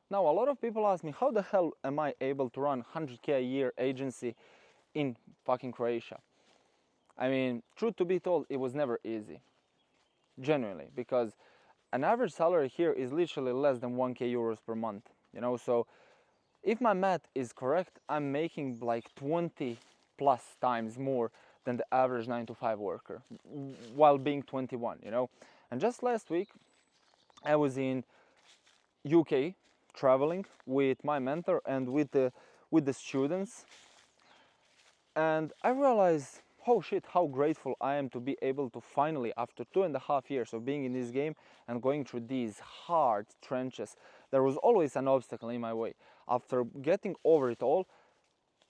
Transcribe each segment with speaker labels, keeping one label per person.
Speaker 1: Now, a lot of people ask me, how the hell am I able to run 100K a year agency in fucking Croatia? I mean, truth to be told, it was never easy. Genuinely, because an average salary here is literally less than 1K euros per month, so if my math is correct, I'm making like 20 plus times more than the average 9 to 5 worker while being 21, And just last week, I was in UK traveling with my mentor and with the students, and I realized, oh shit, how grateful I am to be able to finally, after 2.5 years of being in this game and going through these hard trenches, there was always an obstacle in my way. After getting over it all,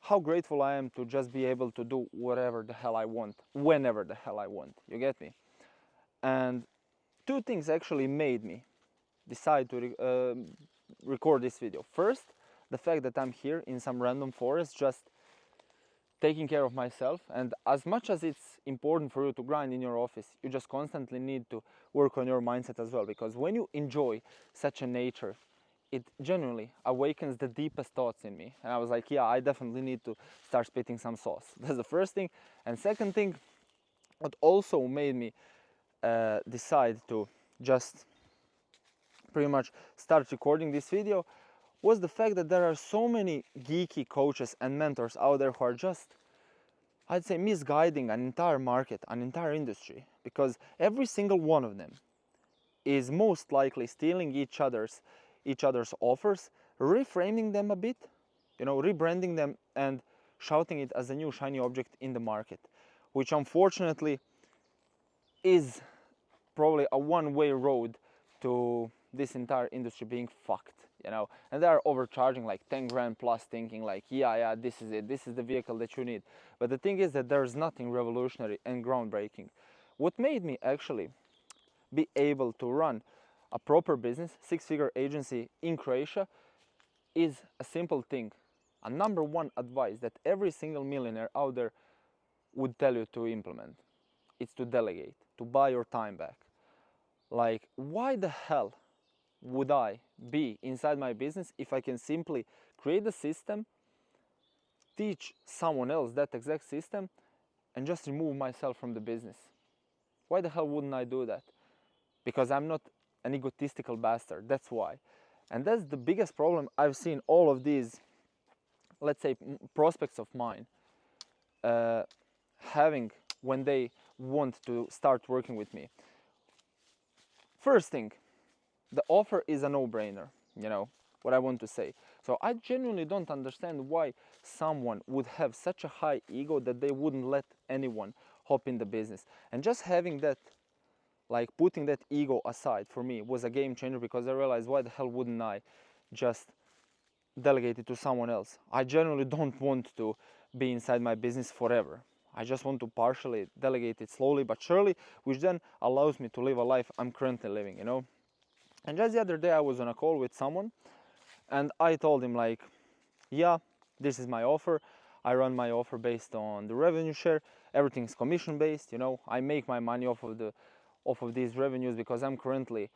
Speaker 1: how grateful I am to just be able to do whatever the hell I want, whenever the hell I want. You get me? And two things actually made me decide to record this video. First, the fact that I'm here in some random forest just taking care of myself, and as much as it's important for you to grind in your office, you just constantly need to work on your mindset as well, because when you enjoy such a nature, it genuinely awakens the deepest thoughts in me. And I was like, yeah, I definitely need to start spitting some sauce. That's the first thing. And second thing, what also made me decide to just pretty much start recording this video was the fact that there are so many geeky coaches and mentors out there who are just, I'd say, misguiding an entire market, an entire industry, because every single one of them is most likely stealing each other's offers, reframing them a bit, rebranding them and shouting it as a new shiny object in the market, which unfortunately is probably a one-way road to this entire industry being fucked, and they are overcharging like 10 grand plus, thinking like, yeah, this is it, this is the vehicle that you need. But the thing is that there's nothing revolutionary and groundbreaking. What made me actually be able to run a proper business, six-figure agency in Croatia, is a simple thing, a number one advice that every single millionaire out there would tell you to implement. It's to delegate, to buy your time back. Like, why the hell would I be inside my business if I can simply create a system, teach someone else that exact system, and just remove myself from the business? Why the hell wouldn't I do that? Because I'm not an egotistical bastard, that's why. And that's the biggest problem I've seen all of these, let's say, prospects of mine having when they want to start working with me. First thing, the offer is a no-brainer, what I want to say. So I genuinely don't understand why someone would have such a high ego that they wouldn't let anyone hop in the business. And just having that, like putting that ego aside, for me was a game changer, because I realized, why the hell wouldn't I just delegate it to someone else? I genuinely don't want to be inside my business forever. I just want to partially delegate it slowly but surely, which then allows me to live a life I'm currently living, And just the other day I was on a call with someone, and I told him like, yeah, this is my offer. I run my offer based on the revenue share. Everything's commission based, I make my money off of these revenues, because I'm currently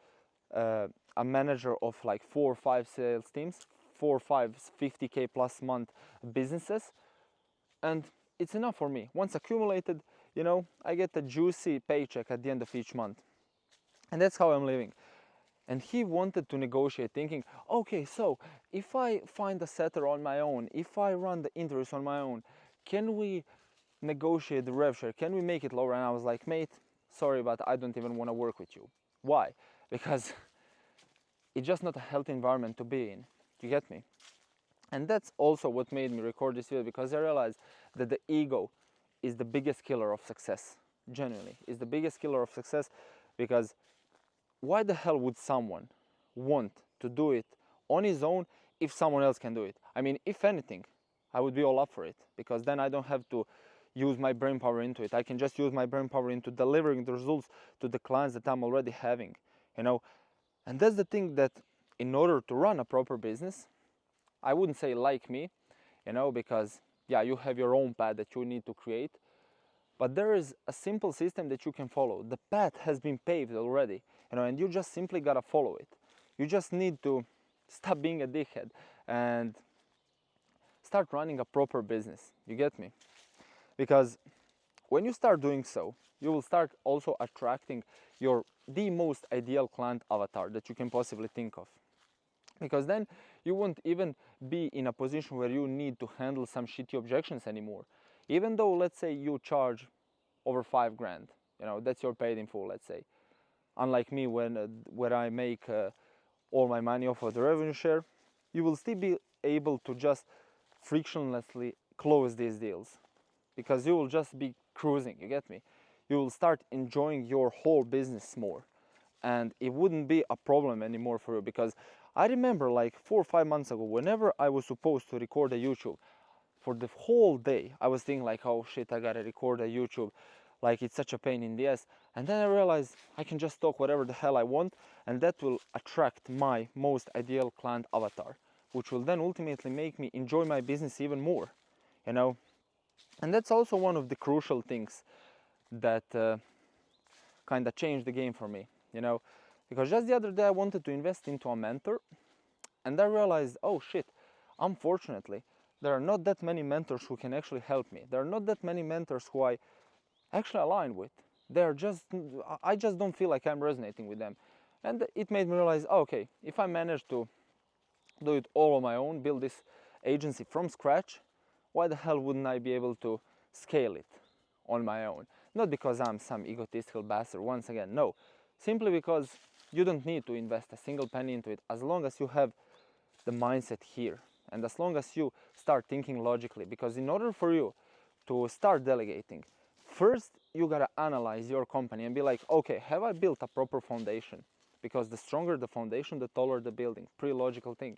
Speaker 1: a manager of like 4 or 5 sales teams, 4 or 5 50K plus month businesses, and it's enough for me. Once accumulated, I get a juicy paycheck at the end of each month, and that's how I'm living. And he wanted to negotiate, thinking, okay, so if I find a setter on my own, if I run the interviews on my own, can we negotiate the rev share? Can we make it lower? And I was like, mate, sorry, but I don't even want to work with you. Why? Because it's just not a healthy environment to be in. You get me? And that's also what made me record this video, because I realized that the ego is the biggest killer of success. Genuinely, is the biggest killer of success, because why the hell would someone want to do it on his own if someone else can do it? I mean, if anything, I would be all up for it, because then I don't have to use my brain power into it. I can just use my brain power into delivering the results to the clients that I'm already having, And that's the thing, that in order to run a proper business, I wouldn't say like me, because yeah, you have your own path that you need to create, but there is a simple system that you can follow. The path has been paved already, and you just simply gotta follow it. You just need to Stop being a dickhead and start running a proper business. You get me? Because when you start doing so, you will start also attracting the most ideal client avatar that you can possibly think of. Because then you won't even be in a position where you need to handle some shitty objections anymore. Even though, let's say, you charge over 5 grand, that's your paid in full, let's say. Unlike me, where I make all my money off of the revenue share, you will still be able to just frictionlessly close these deals, because you will just be cruising. You get me? You will start enjoying your whole business more, and it wouldn't be a problem anymore for you. Because I remember like 4 or 5 months ago, whenever I was supposed to record a YouTube, for the whole day I was thinking like, oh shit, I gotta record a YouTube, like it's such a pain in the ass. And then I realized I can just talk whatever the hell I want, and that will attract my most ideal client avatar, which will then ultimately make me enjoy my business even more, and that's also one of the crucial things that kind of changed the game for me, because just the other day I wanted to invest into a mentor, and I realized, oh shit, unfortunately there are not that many mentors who can actually help me. There are not that many mentors who I actually align with. I just don't feel like I'm resonating with them. And it made me realize, okay, if I manage to do it all on my own, build this agency from scratch, why the hell wouldn't I be able to scale it on my own? Not because I'm some egotistical bastard, once again, no. Simply because you don't need to invest a single penny into it, as long as you have the mindset here, and as long as you start thinking logically. Because in order for you to start delegating, first you gotta analyze your company and be like, okay, have I built a proper foundation? Because the stronger the foundation, the taller the building. Pretty logical thing,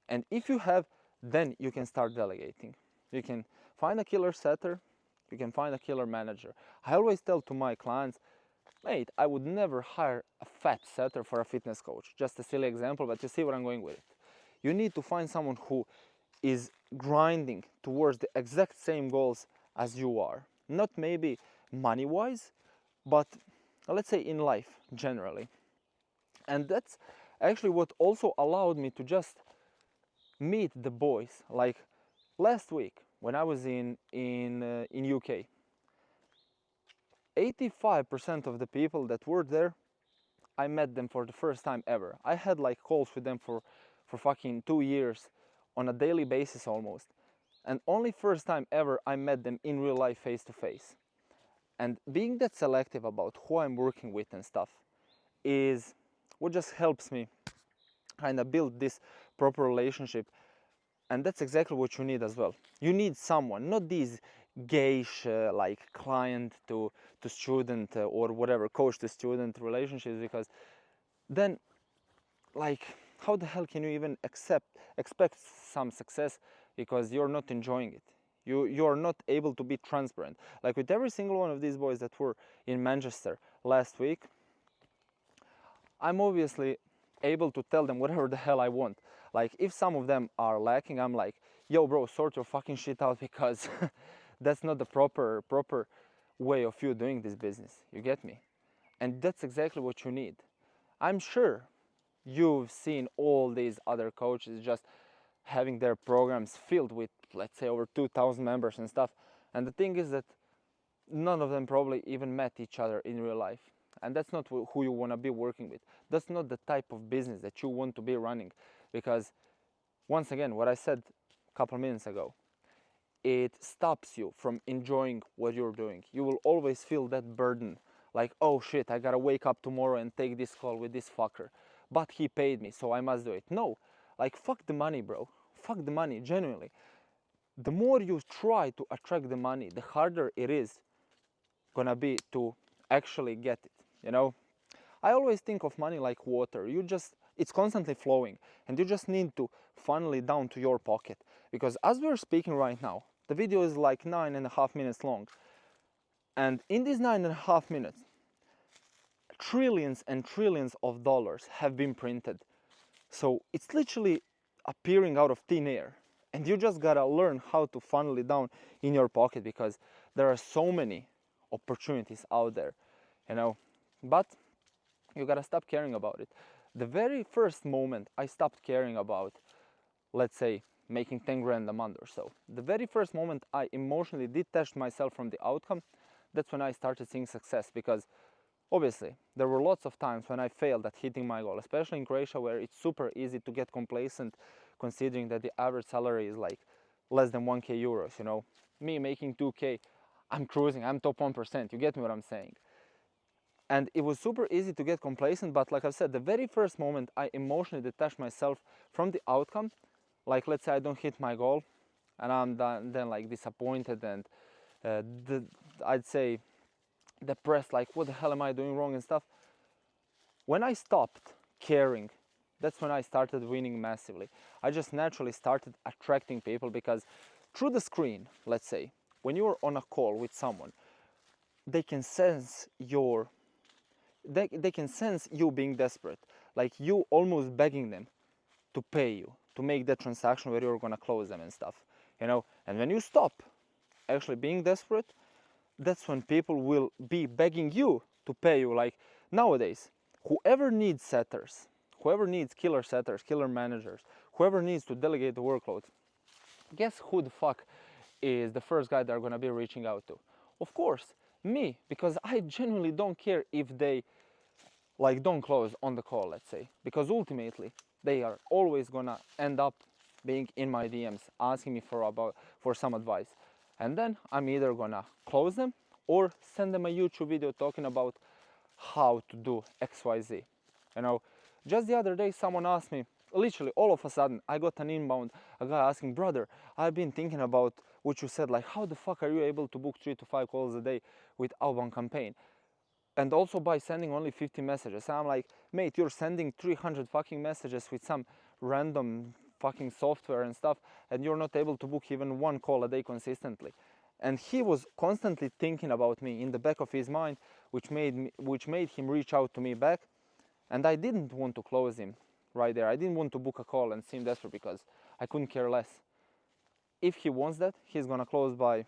Speaker 1: And if you have, then you can start delegating. You can find a killer setter, you can find a killer manager. I always tell to my clients, mate, I would never hire a fat setter for a fitness coach. Just a silly example, but you see where I'm going with it. You need to find someone who is grinding towards the exact same goals as you are. Not maybe money-wise, but let's say in life generally. And that's actually what also allowed me to just meet the boys. Like last week when I was in UK, 85% of the people that were there, I met them for the first time ever. I had like calls with them for fucking 2 years on a daily basis almost. And only first time ever I met them in real life face to face. And being that selective about who I'm working with and stuff is what just helps me kind of build this proper relationship. And that's exactly what you need as well. You need someone, not these gauche like client to student or whatever, coach to student relationships, because then like how the hell can you even expect some success because you're not enjoying it? You're not able to be transparent. Like with every single one of these boys that were in Manchester last week, I'm obviously able to tell them whatever the hell I want. Like if some of them are lacking, I'm like, yo bro, sort your fucking shit out, because that's not the proper way of you doing this business. You get me? And that's exactly what you need. I'm sure you've seen all these other coaches just having their programs filled with, let's say, over 2,000 members and stuff. And the thing is that none of them probably even met each other in real life. And that's not who you want to be working with. That's not the type of business that you want to be running. Because, once again, what I said a couple minutes ago, it stops you from enjoying what you're doing. You will always feel that burden. Like, oh shit, I gotta wake up tomorrow and take this call with this fucker. But he paid me, so I must do it. No, like fuck the money, bro. Fuck the money, genuinely. The more you try to attract the money, the harder it is gonna be to actually get it, I always think of money like water. It's constantly flowing, and you just need to funnel it down to your pocket. Because as we're speaking right now, the video is like 9.5 minutes long. And in these 9.5 minutes, trillions and trillions of dollars have been printed. So it's literally appearing out of thin air. And you just gotta learn how to funnel it down in your pocket, because there are so many opportunities out there, But you gotta stop caring about it. The very first moment I stopped caring about, let's say, making 10 grand a month or so, the very first moment I emotionally detached myself from the outcome, that's when I started seeing success. Because obviously there were lots of times when I failed at hitting my goal, especially in Croatia, where it's super easy to get complacent considering that the average salary is like less than 1k euros, you know. Me making 2k, I'm cruising, I'm top 1%, you get me what I'm saying. And it was super easy to get complacent, but like I said, the very first moment I emotionally detached myself from the outcome, like let's say I don't hit my goal and I'm then like disappointed and I'd say depressed, like what the hell am I doing wrong and stuff. When I stopped caring, that's when I started winning massively. I just naturally started attracting people, because through the screen, let's say, when you're on a call with someone, they can sense they can sense you being desperate, like you almost begging them to pay you, to make that transaction where you're gonna close them and stuff, you know. And when you stop actually being desperate, that's when people will be begging you to pay you. Like nowadays, whoever needs setters, whoever needs killer setters, killer managers, whoever needs to delegate the workload, guess who the fuck is the first guy they're gonna be reaching out to? Of course, me, because I genuinely don't care if they like don't close on the call, let's say, because ultimately they are always gonna end up being in my DMs asking me for some advice, and then I'm either gonna close them or send them a YouTube video talking about how to do XYZ. You know, just the other day someone asked me, literally all of a sudden I got an inbound, a guy asking, brother, I've been thinking about what you said, like how the fuck are you able to book 3 to 5 calls a day with outbound campaign? And also by sending only 50 messages. I'm like, mate, you're sending 300 fucking messages with some random fucking software and stuff, and you're not able to book even 1 call a day consistently. And he was constantly thinking about me in the back of his mind, which made him reach out to me back. And I didn't want to close him right there. I didn't want to book a call and seem desperate, because I couldn't care less. If he wants that, he's gonna close by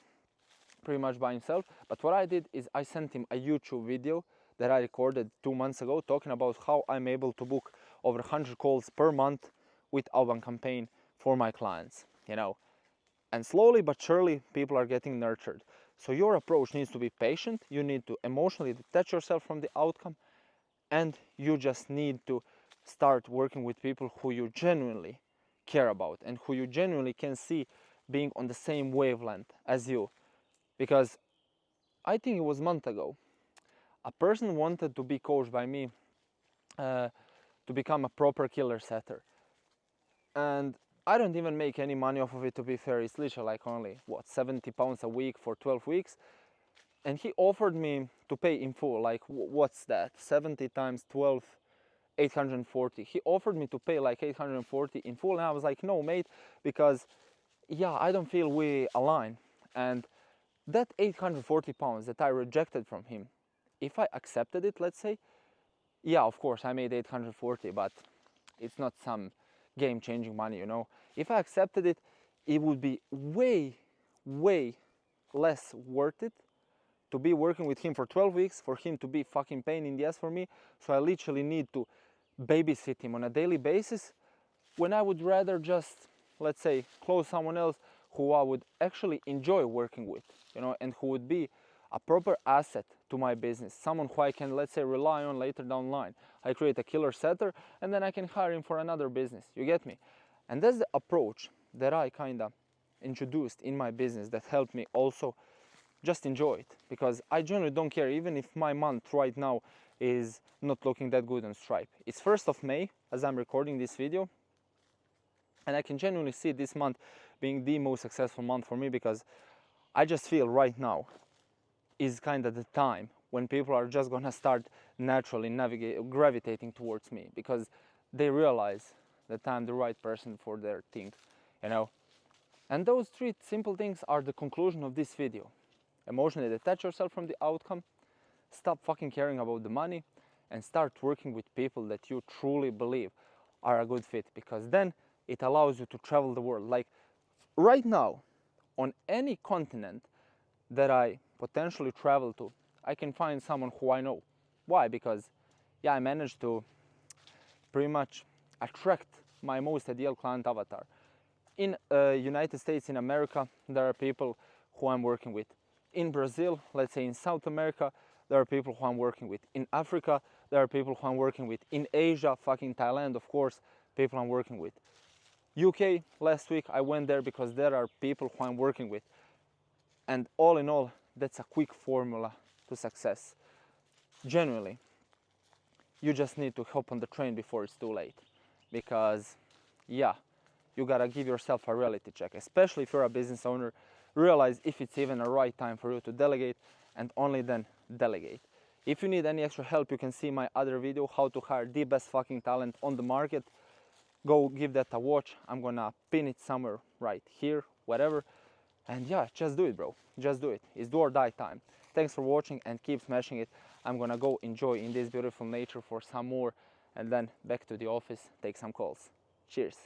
Speaker 1: pretty much by himself. But what I did is I sent him a YouTube video that I recorded 2 months ago, talking about how I'm able to book over 100 calls per month with outbound campaign for my clients, you know. And slowly but surely people are getting nurtured. So your approach needs to be patient, you need to emotionally detach yourself from the outcome, and you just need to start working with people who you genuinely care about and who you genuinely can see being on the same wavelength as you. Because I think it was a month ago, a person wanted to be coached by me to become a proper killer setter. And I don't even make any money off of it, to be fair. It's literally like only, what, 70 pounds a week for 12 weeks. And he offered me to pay in full, like what's that? 70 times 12, 840. He offered me to pay like 840 in full. And I was like, no, mate, because yeah, I don't feel we align. And that 840 pounds that I rejected from him, if I accepted it, let's say, yeah, of course I made 840, but it's not some game-changing money, you know. If I accepted it, it would be way, way less worth it to be working with him for 12 weeks, for him to be fucking pain in the ass for me, so I literally need to babysit him on a daily basis, when I would rather just, let's say, close someone else who I would actually enjoy working with, you know, and who would be a proper asset to my business, someone who I can, let's say, rely on later down the line. I create a killer setter and then I can hire him for another business, you get me? And that's the approach that I kind of introduced in my business that helped me also just enjoy it, because I generally don't care even if my month right now is not looking that good on Stripe. It's 1st of May as I'm recording this video, and I can genuinely see this month being the most successful month for me, because I just feel right now is kind of the time when people are just gonna start naturally gravitating towards me, because they realize that I'm the right person for their thing, you know. And those 3 simple things are the conclusion of this video. Emotionally detach yourself from the outcome, stop fucking caring about the money, and start working with people that you truly believe are a good fit, because then it allows you to travel the world. Like right now, on any continent that I potentially travel to, I can find someone who I know. Why? Because yeah, I managed to pretty much attract my most ideal client avatar. In United States, in America, there are people who I'm working with. In Brazil, let's say in South America, there are people who I'm working with. In Africa, there are people who I'm working with. In Asia, fucking Thailand, of course, people I'm working with. UK, last week I went there because there are people who I'm working with. And all in all, that's a quick formula to success. Genuinely, you just need to hop on the train before it's too late. Because, yeah, you gotta give yourself a reality check, especially if you're a business owner. Realize if it's even a right time for you to delegate, and only then delegate. If you need any extra help, you can see my other video, how to hire the best fucking talent on the market. Go give that a watch. I'm gonna pin it somewhere right here, whatever. And yeah, just do it, bro. Just do it. It's do or die time. Thanks for watching and keep smashing it. I'm gonna go enjoy in this beautiful nature for some more, and then back to the office, take some calls. Cheers.